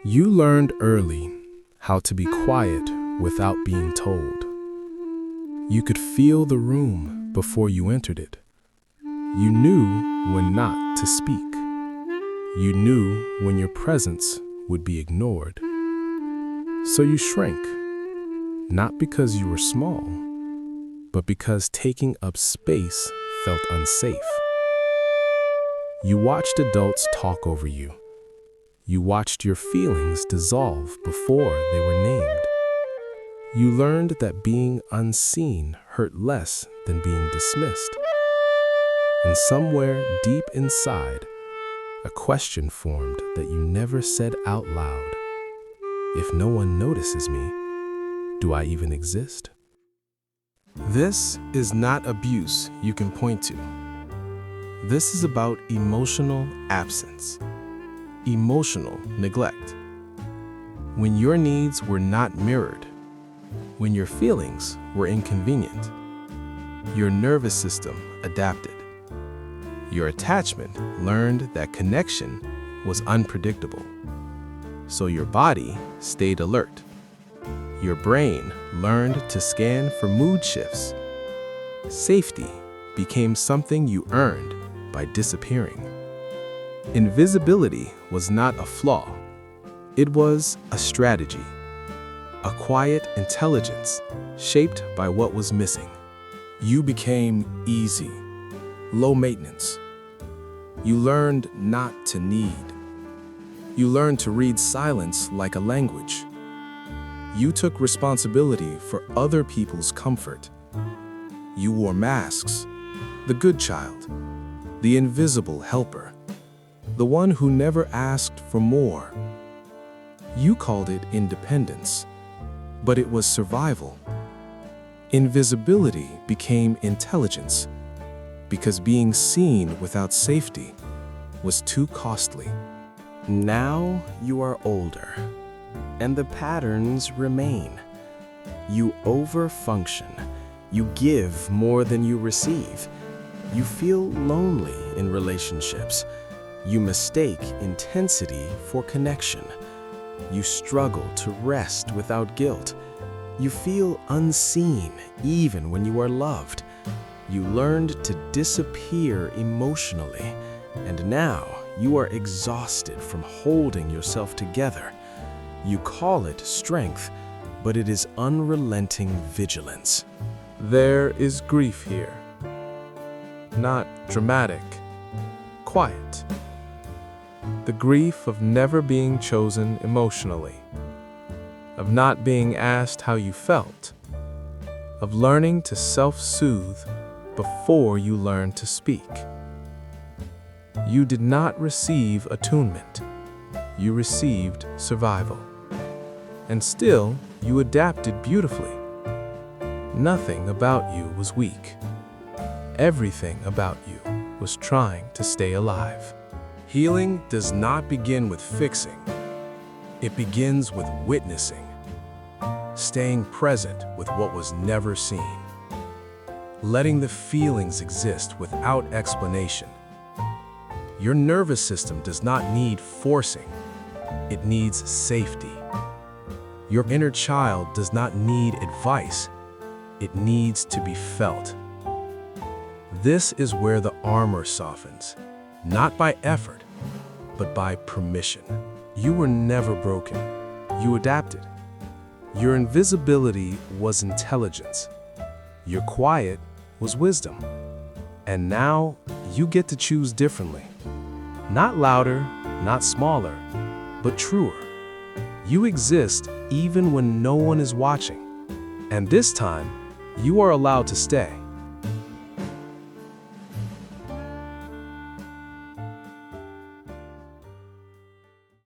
You learned early how to be quiet without being told. You could feel the room before you entered it. You knew when not to speak. You knew when your presence would be ignored. So you shrank, not because you were small, but because taking up space felt unsafe. You watched adults talk over you. You watched your feelings dissolve before they were named. You learned that being unseen hurt less than being dismissed. And somewhere deep inside, a question formed that you never said out loud. If no one notices me, do I even exist? This is not abuse you can point to. This is about emotional absence, emotional neglect. When your needs were not mirrored, when your feelings were inconvenient, your nervous system adapted. Your attachment learned that connection was unpredictable. So your body stayed alert. Your brain learned to scan for mood shifts. Safety became something you earned by disappearing. Invisibility was not a flaw. It was a strategy, a quiet intelligence shaped by what was missing. You became easy, low maintenance. You learned not to need. You learned to read silence like a language. You took responsibility for other people's comfort. You wore masks, the good child, the invisible helper, the one who never asked for more. You called it independence, but it was survival. Invisibility became intelligence because being seen without safety was too costly. Now you are older, and the patterns remain. You overfunction. You give more than you receive. You feel lonely in relationships. You mistake intensity for connection. You struggle to rest without guilt. You feel unseen even when you are loved. You learned to disappear emotionally, and now you are exhausted from holding yourself together. You call it strength, but it is unrelenting vigilance. There is grief here. Not dramatic, quiet. The grief of never being chosen emotionally, of not being asked how you felt, of learning to self-soothe before you learned to speak. You did not receive attunement. You received survival. And still, you adapted beautifully. Nothing about you was weak. Everything about you was trying to stay alive. Healing does not begin with fixing. It begins with witnessing, staying present with what was never seen, letting the feelings exist without explanation. Your nervous system does not need forcing. It needs safety. Your inner child does not need advice. It needs to be felt. This is where the armor softens, not by effort, but by permission. You were never broken. You adapted. Your invisibility was intelligence. Your quiet was wisdom. And now you get to choose differently. Not louder, not smaller, but truer. You exist even when no one is watching. And this time, you are allowed to stay.